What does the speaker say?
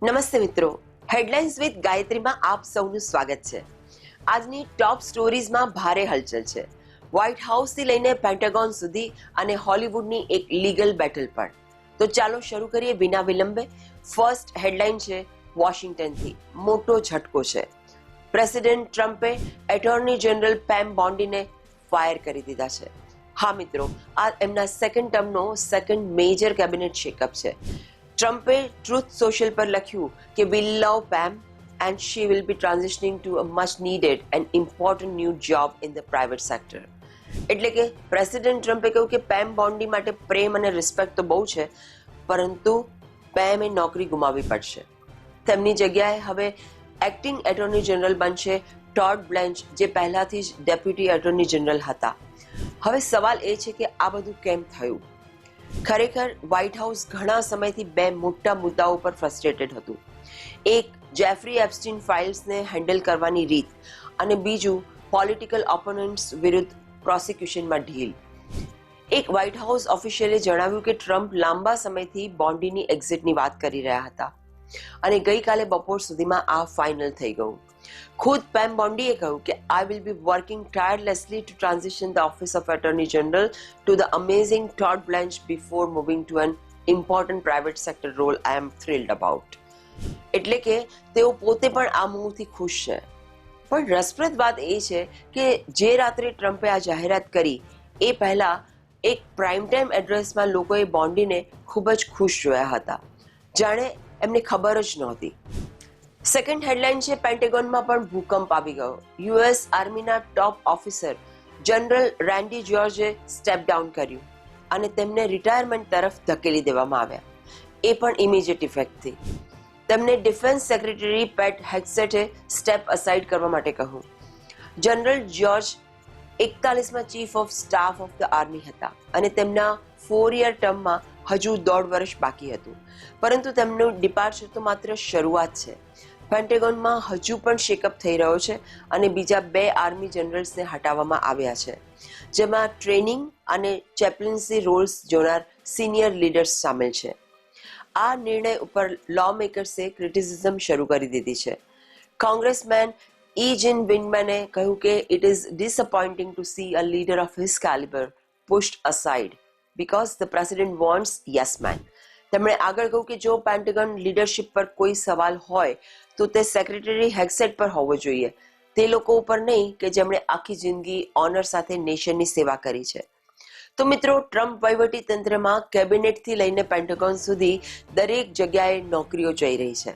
નમસ્તે મિત્રો, headlines with ગાયત્રીમાં આપ સૌનું સ્વાગત છે. આજની ટોપ સ્ટોરીઝમાં ભારે હલચલ છે. વ્હાઇટ હાઉસથી લઈને પેન્ટાગોન સુધી અને હોલિવૂડની એક લીગલ બેટલ પર. તો ચાલો શરૂ કરીએ વિના વિલંબે. ફર્સ્ટ હેડલાઇન છે વોશિંગ્ટનથી. મોટો ઝટકો છે. પ્રેસિડેન્ટ ટ્રમ્પે એટોર્ની જનરલ પેમ બોન્ડીને ફાયર કરી દીધા છે. હા મિત્રો, આ એમના સેકન્ડ ટર્મનો સેકન્ડ મેજર કેબિનેટ શેકઅપ છે. ટ્રમ્પે ટ્રુથ સોશિયલ પર લખ્યું કે we love Pam and she will be transitioning to a much needed and important new job in the private sector. એટલે કે પ્રેસિડેન્ટ ટ્રમ્પે કહ્યું કે પેમ બોન્ડી માટે પ્રેમ અને રિસ્પેક્ટ તો બહુ છે, પરંતુ પેમે નોકરી ગુમાવવી પડશે. તેમની જગ્યાએ હવે એક્ટિંગ એટોર્ની જનરલ બનશે ટોડ બ્લેન્ચ, જે પહેલાથી જ ડેપ્યુટી એટોર્ની જનરલ હતા. હવે સવાલ એ છે કે આ બધું કેમ થયું? ખરેખર વ્હાઇટ હાઉસ ઘણા સમયથી બે મોટા મુદ્દાઓ પર ફ્રસ્ટ્રેટેડ હતું. એક, જેફરી એપ્સ્ટીન ફાઇલ્સને હેન્ડલ કરવાની રીત, અને બીજું, પોલિટિકલ ઓપોનન્ટ્સ વિરુદ્ધ પ્રોસિક્યુશનમાં ઢીલ. એક વ્હાઇટ હાઉસ ઓફિશિયલે જણાવ્યું કે ટ્રમ્પ લાંબા સમયથી બોન્ડીની એક્ઝિટની વાત કરી રહ્યા હતા અને ગઈકાલે બપોર સુધીમાં આ ફાઇનલ થઈ ગયું. ખુદ પેમ બોન્ડીએ કહ્યું કે I will be working tirelessly to transition the office of attorney general to the amazing Todd Blanche before moving to an important private sector role I am thrilled about. એટલે કે તેઓ પોતે પણ આ મૂવથી ખુશ છે. પણ રસપ્રદ વાત એ છે કે જે રાત્રે ટ્રમ્પે આ જાહેરાત કરી એ પહેલા એક પ્રાઇમ ટાઈમ એડ્રેસમાં લોકોએ બોન્ડીને ખૂબ જ ખુશ જોયા હતા, જાણે એમને ખબર જ નહોતી. સેકન્ડ હેડલાઇન છે પેન્ટેગોનમાં પણ ભૂકંપ આવી ગયો. યુએસ આર્મીના ટોપ ઓફિસર જનરલ રેન્ડી જ્યોર્જે સ્ટેપ ડાઉન કર્યું અને તેમને રિટાયરમેન્ટ તરફ ધકેલી દેવામાં આવ્યા, એ પણ ઇમિડિયેટ ઇફેક્ટથી. તેમને ડિફેન્સ સેક્રેટરી પેટ હેગ્સેટે સ્ટેપ અસાઇડ કરવા માટે કહ્યું. જનરલ જ્યોર્જ 41માં chief of staff of the army હતા અને તેમના 4-year ટર્મમાં હજુ 1.5 વર્ષ બાકી હતું, પરંતુ તેમનું ડિપાર્ચર તો માત્ર શરૂઆત છે. પેન્ટેગોનમાં હજુ પણ શેકઅપ થઈ રહ્યો છે અને બીજા 2 આર્મી જનરલ્સને હટાવવામાં આવ્યા છે, જેમાં ટ્રેનિંગ અને ચેપ્લિન્સી રોલ્સ જોનાર સિનિયર લીડર્સ સામેલ છે. આ નિર્ણય ઉપર લો મેકર્સે ક્રિટિસિઝમ શરૂ કરી દીધી છે. કોંગ્રેસમેન ઈ જીન વિન્ડમેને કહ્યું કે it is disappointing to see a leader of his calibre pushed aside because the president wants yes man. તેમણે આગળ કહ્યું કે જો પેન્ટેગન લીડરશિપ પર કોઈ સવાલ હોય તો તે સેક્રેટરી હેગ્સેટ પર હોવો જોઈએ, તે લોકો ઉપર નહીં કે જેમણે આખી જિંદગી ઓનર સાથે નેશનની સેવા કરી છે. તો મિત્રો, ટ્રમ્પ વહીવટી તંત્રમાં કેબિનેટથી લઈને પેન્ટેગોન સુધી દરેક જગ્યાએ નોકરીઓ જઈ રહી છે.